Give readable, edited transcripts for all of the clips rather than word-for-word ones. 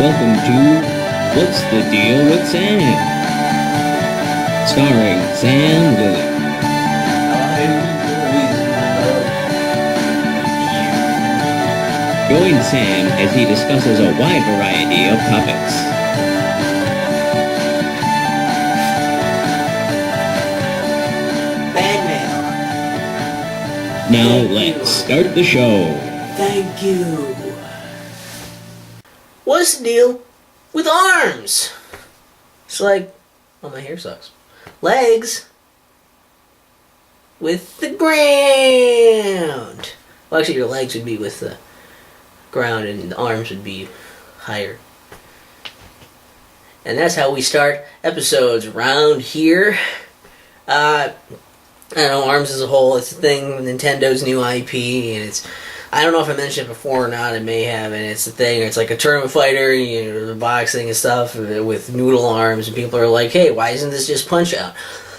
welcome to What's the Deal with Sam? Starring Sam Lilly. Join Sam as he discusses a wide variety of topics. Bad mail. Now let's start the show. Thank you. What's the deal with arms? It's like, oh, my hair sucks. Legs with the ground. Well, actually, your legs would be with the ground and the arms would be higher. And that's how we start episodes around here. I don't know, ARMS as a whole, it's a thing, Nintendo's new IP, and it's, I don't know if I mentioned it before or not, I may have, and it's a thing, it's like a tournament fighter, you know, the boxing and stuff, with noodle arms, and people are like, hey, why isn't this just Punch-Out?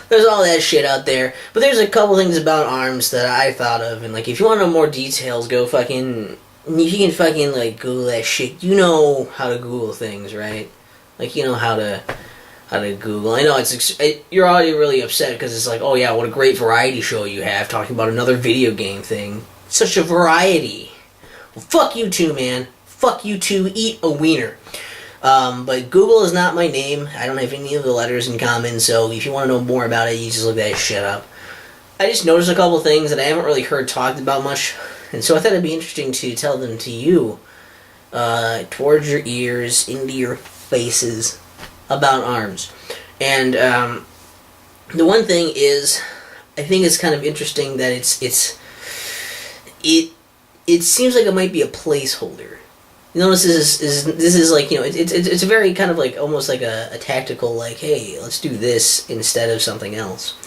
There's all that shit out there, but there's a couple things about ARMS that I thought of, and like, if you want to know more details, go fucking, if you can fucking, like, Google that shit, you know how to Google things, right? Like, you know how to Google. I know you're already really upset because it's like, oh yeah, what a great variety show you have talking about another video game thing. Such a variety. Well, fuck you too, man. Fuck you too. Eat a wiener. But Google is not my name. I don't have any of the letters in common, so if you want to know more about it, you just look that shit up. I just noticed a couple things that I haven't really heard talked about much, and so I thought it'd be interesting to tell them to you, towards your ears, into your faces, about ARMS. And the one thing is, I think it's kind of interesting that it seems like it might be a placeholder. You notice this is like, you know, it's a very kind of like almost like a tactical, like, hey, let's do this instead of something else.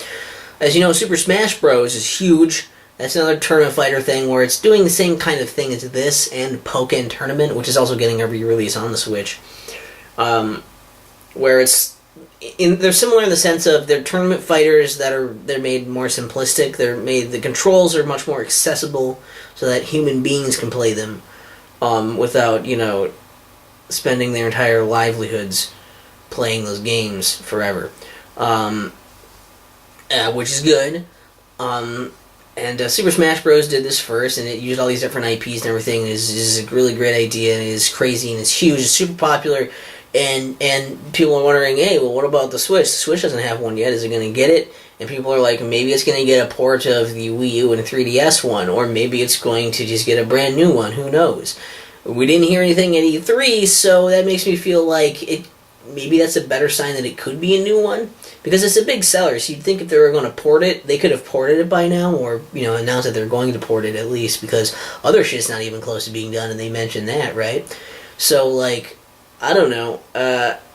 As you know, Super Smash Bros. Is huge. That's another tournament fighter thing where it's doing the same kind of thing as this and Pokken Tournament, which is also getting a re-release on the Switch. Where they're similar in the sense of they're tournament fighters they're made more simplistic. The controls are much more accessible so that human beings can play them without, you know, spending their entire livelihoods playing those games forever, which is good. And Super Smash Bros. Did this first, and it used all these different IPs and everything. Is a really great idea, and it's crazy, and it's huge, it's super popular. And people are wondering, hey, well, what about the Switch? The Switch doesn't have one yet. Is it going to get it? And people are like, maybe it's going to get a port of the Wii U and 3DS one, or maybe it's going to just get a brand new one. Who knows? We didn't hear anything at E3, so that makes me feel like maybe that's a better sign that it could be a new one, because it's a big seller. So you'd think if they were going to port it, they could have ported it by now, or, you know, announced that they're going to port it at least, because other shit's not even close to being done, and they mentioned that, right? So, like, I don't know.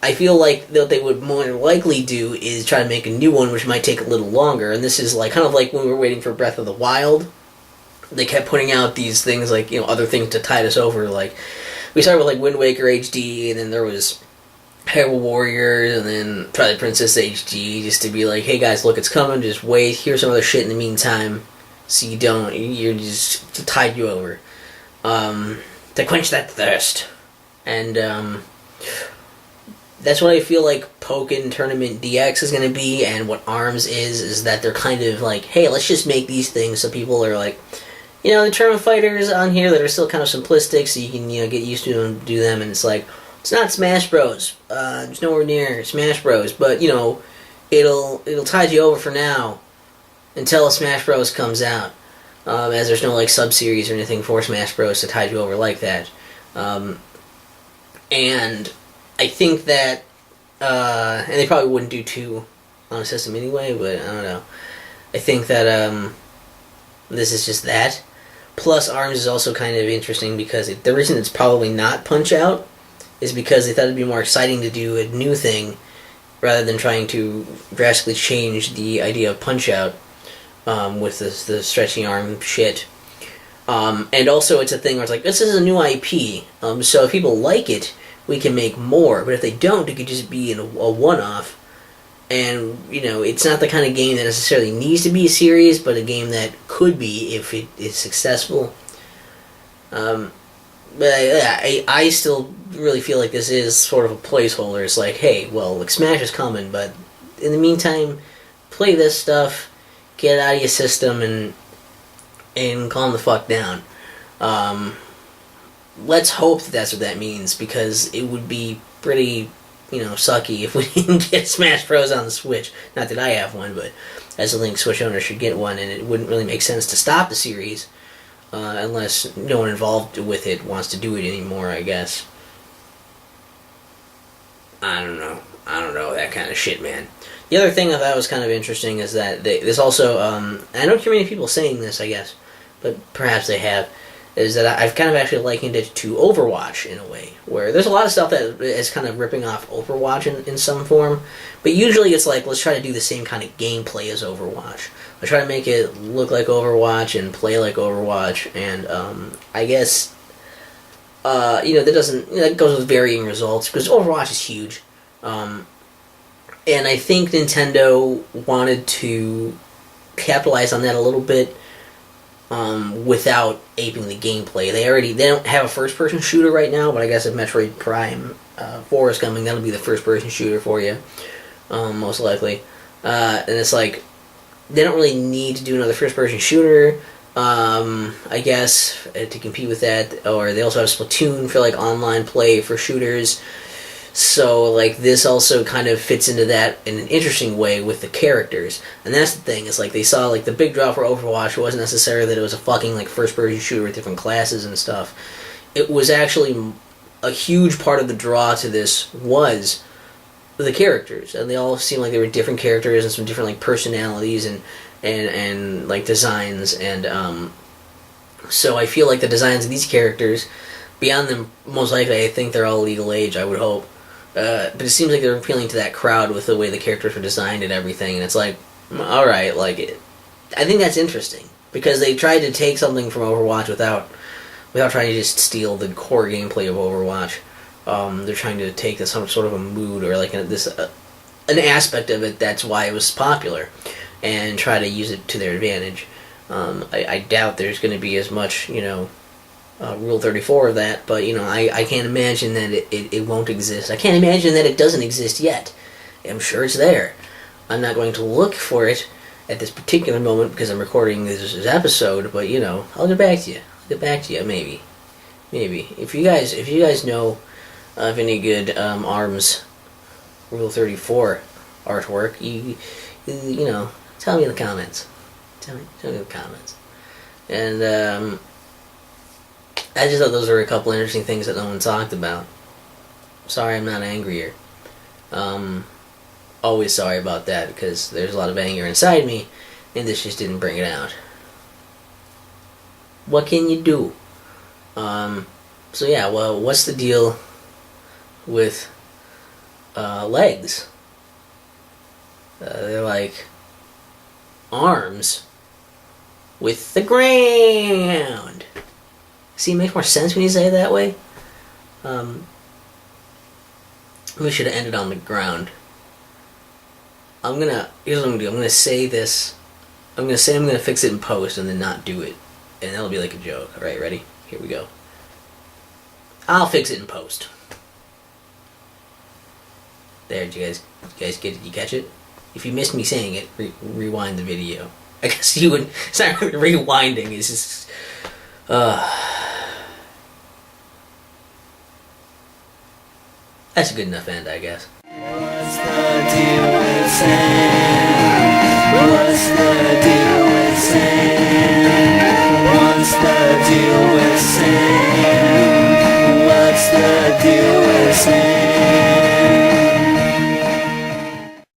I feel like what they would more likely do is try to make a new one, which might take a little longer. And this is like kind of like when we were waiting for Breath of the Wild. They kept putting out these things like, you know, other things to tide us over. Like we started with like Wind Waker HD, and then there was Hyrule Warriors, and then Twilight Princess HD, just to be like, hey guys, look, it's coming. Just wait. Here's some other shit in the meantime, so you're just to tide you over, to quench that thirst, and that's what I feel like Pokken Tournament DX is going to be, and what ARMS is that they're kind of like, hey, let's just make these things so people are like, you know, the tournament fighters on here that are still kind of simplistic, so you can, you know, get used to them, do them, and it's like, it's not Smash Bros. It's nowhere near Smash Bros. But, you know, it'll tide you over for now until Smash Bros. Comes out, as there's no, like, sub-series or anything for Smash Bros. To tide you over like that. And I think that, and they probably wouldn't do two on a system anyway, but I don't know. I think that this is just that. Plus, ARMS is also kind of interesting because the reason it's probably not Punch-Out is because they thought it'd be more exciting to do a new thing rather than trying to drastically change the idea of Punch-Out with the stretchy arm shit. And also, it's a thing where it's like, this is a new IP, so if people like it, we can make more, but if they don't, it could just be a one-off, and, you know, it's not the kind of game that necessarily needs to be a series, but a game that could be if it is successful. But I still really feel like this is sort of a placeholder. It's like, hey, well, like, Smash is coming, but in the meantime, play this stuff, get it out of your system, and calm the fuck down. Let's hope that that's what that means, because it would be pretty, sucky if we didn't get Smash Bros. On the Switch. Not that I have one, but as a Link Switch owner should get one, and it wouldn't really make sense to stop the series unless no one involved with it wants to do it anymore, I guess. I don't know, that kind of shit, man. The other thing I thought was kind of interesting is that this also, I don't hear many people saying this, I guess, but perhaps they have, is that I've kind of actually likened it to Overwatch in a way, where there's a lot of stuff that is kind of ripping off Overwatch in some form, but usually it's like, let's try to do the same kind of gameplay as Overwatch. Let's try to make it look like Overwatch and play like Overwatch, and I guess, that goes with varying results, because Overwatch is huge, and I think Nintendo wanted to capitalize on that a little bit, without aping the gameplay. They don't have a first-person shooter right now, but I guess if Metroid Prime 4 is coming, that'll be the first-person shooter for you, most likely. And it's like, they don't really need to do another first-person shooter, I guess, to compete with that. Or they also have Splatoon for, like, online play for shooters. So, like, this also kind of fits into that in an interesting way with the characters. And that's the thing, is, like, they saw, like, the big draw for Overwatch wasn't necessarily that it was a fucking, like, first-person shooter with different classes and stuff. It was actually a huge part of the draw to this was the characters. And they all seemed like they were different characters and some different, like, personalities and like, designs. And, so I feel like the designs of these characters, beyond them, most likely, I think they're all legal age, I would hope. But it seems like they're appealing to that crowd with the way the characters were designed and everything, and it's like, alright, like, I think that's interesting, because they tried to take something from Overwatch without trying to just steal the core gameplay of Overwatch. They're trying to take some sort of a mood, or like an aspect of it that's why it was popular, and try to use it to their advantage. I doubt there's going to be as much, Rule 34 of that, but, I can't imagine that it won't exist. I can't imagine that it doesn't exist yet. I'm sure it's there. I'm not going to look for it at this particular moment because I'm recording this episode, but, I'll get back to you. Maybe. If you guys know of any good ARMS Rule 34 artwork, you tell me in the comments. Tell me in the comments. And, I just thought those were a couple interesting things that no one talked about. Sorry I'm not angrier. Always sorry about that, because there's a lot of anger inside me, and this just didn't bring it out. What can you do? So yeah, well, what's the deal with legs? They're like arms with the ground. See, it makes more sense when you say it that way. We should have ended on the ground. Here's what I'm gonna do. I'm gonna say this. I'm gonna fix it in post and then not do it. And that'll be like a joke. Alright, ready? Here we go. I'll fix it in post. There, did you guys get it? You catch it? If you missed me saying it, rewind the video. I guess you would. It's not really rewinding. It's just. That's a good enough end, I guess. What's the deal with Sam? What's the